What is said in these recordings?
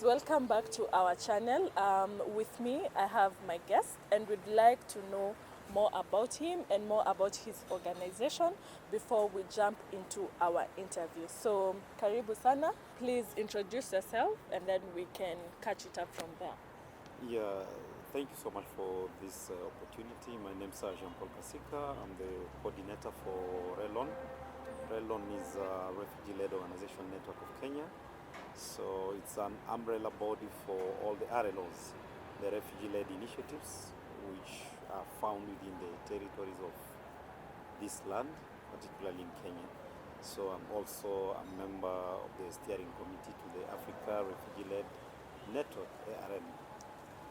Welcome back to our channel. With me, I have my guest, and we'd like to know more about him and more about his organization before we jump into our interview. So, karibu sana. Please introduce yourself, and then we can catch it up from there. Yeah, thank you so much for this opportunity. My name is Jean-Paul Kasika. I'm the coordinator for Relon. Relon is a refugee-led organization network of Kenya. So it's an umbrella body for all the RLOs, the refugee-led initiatives, which are found within the territories of this land, particularly in Kenya. So I'm also a member of the steering committee to the Africa Refugee-Led Network, ARN,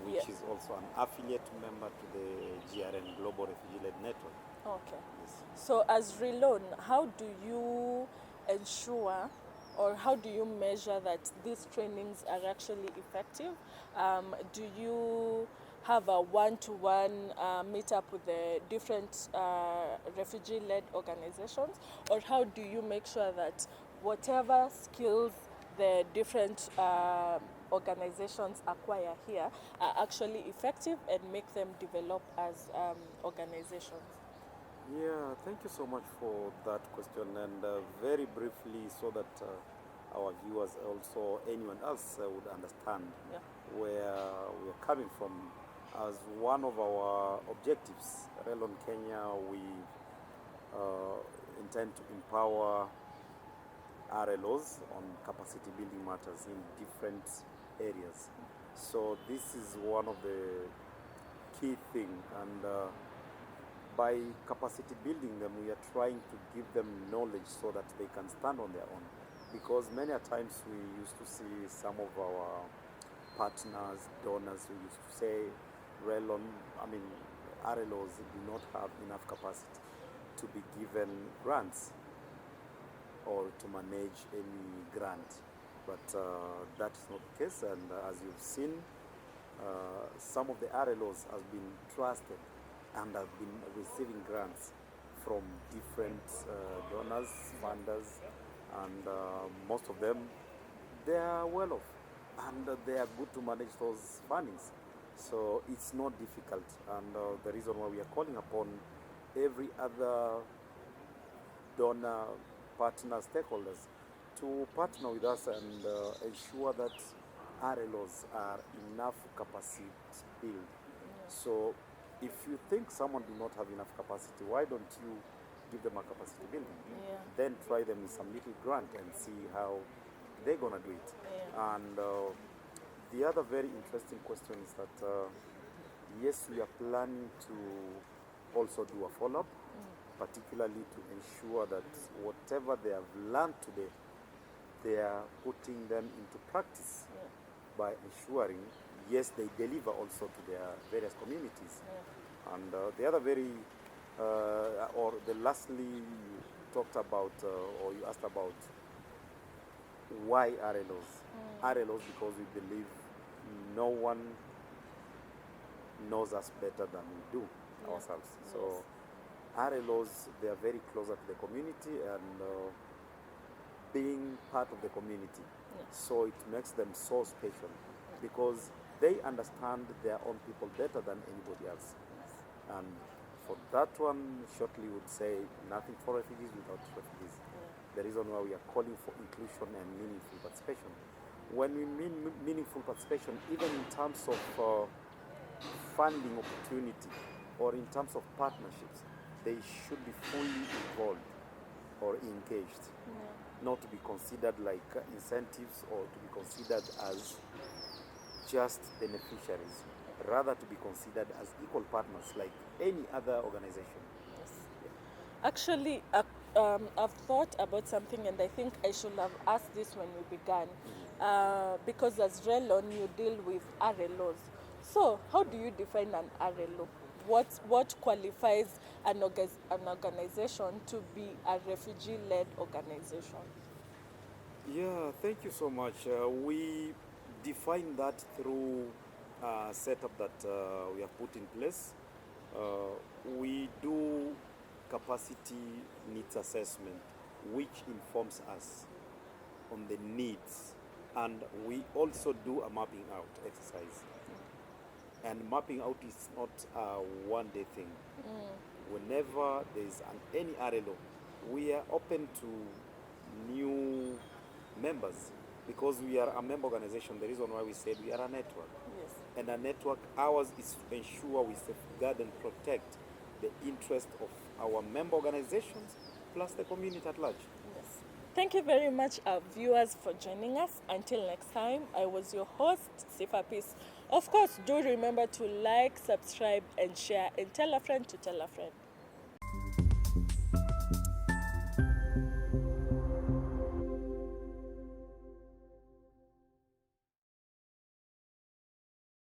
which is also an affiliate member to the GRN, Global Refugee-Led Network. Okay. Yes. So as Relon, how do you ensure or how do you measure that these trainings are actually effective? Do you have a one-to-one meetup with the different refugee-led organizations? Or how do you make sure that whatever skills the different organizations acquire here are actually effective and make them develop as organizations? Yeah, thank you so much for that question. And very briefly, so that our viewers, also anyone else, would understand where we're coming from. As one of our objectives, Relon Kenya, we intend to empower RLOs on capacity building matters in different areas. So this is one of the key things, and by capacity building them, we are trying to give them knowledge so that they can stand on their own. Because many a times we used to see some of our partners, donors, who used to say, RLOs do not have enough capacity to be given grants or to manage any grant. But that is not the case, and as you've seen, some of the RLOs have been trusted and have been receiving grants from different donors, funders, and most of them, they are well off and they are good to manage those fundings. So it's not difficult, and the reason why we are calling upon every other donor, partner, stakeholders to partner with us and ensure that RLOs are enough capacity built. So if you think someone do not have enough capacity, why don't you give them a capacity building? Then try them with some little grant and see how they're gonna do it. And the other very interesting question is that yes, we are planning to also do a follow-up, particularly to ensure that whatever they have learned today, they are putting them into practice by ensuring, yes, they deliver also to their various communities. And the other lastly, you talked about, or you asked about why RLOs. RLOs because we believe no one knows us better than we do ourselves. So RLOs, they are very closer to the community and being part of the community. So it makes them so special because they understand their own people better than anybody else. And for that one, shortly would say nothing for refugees without refugees. The reason why we are calling for inclusion and meaningful participation. When we mean meaningful participation, even in terms of funding opportunity or in terms of partnerships, they should be fully involved or engaged, not to be considered like incentives or to be considered as just beneficiaries, rather to be considered as equal partners like any other organization. Actually, I've thought about something, and I think I should have asked this when we began, because as Relon, you deal with RLOs. So how do you define an RLO? What qualifies an organization to be a refugee-led organization? Yeah, thank you so much. We define that through a setup that we have put in place. We do capacity needs assessment, which informs us on the needs, and we also do a mapping out exercise. And mapping out is not a one-day thing. Whenever there's any RLO, we are open to new members because we are a member organization. The reason why we said we are a network. Yes. And a network, ours is to ensure we safeguard and protect the interest of our member organizations plus the community at large. Yes. Thank you very much, our viewers, for joining us. Until next time, I was your host, Sifa Peace. Of course, do remember to like, subscribe, and share, and tell a friend to tell a friend.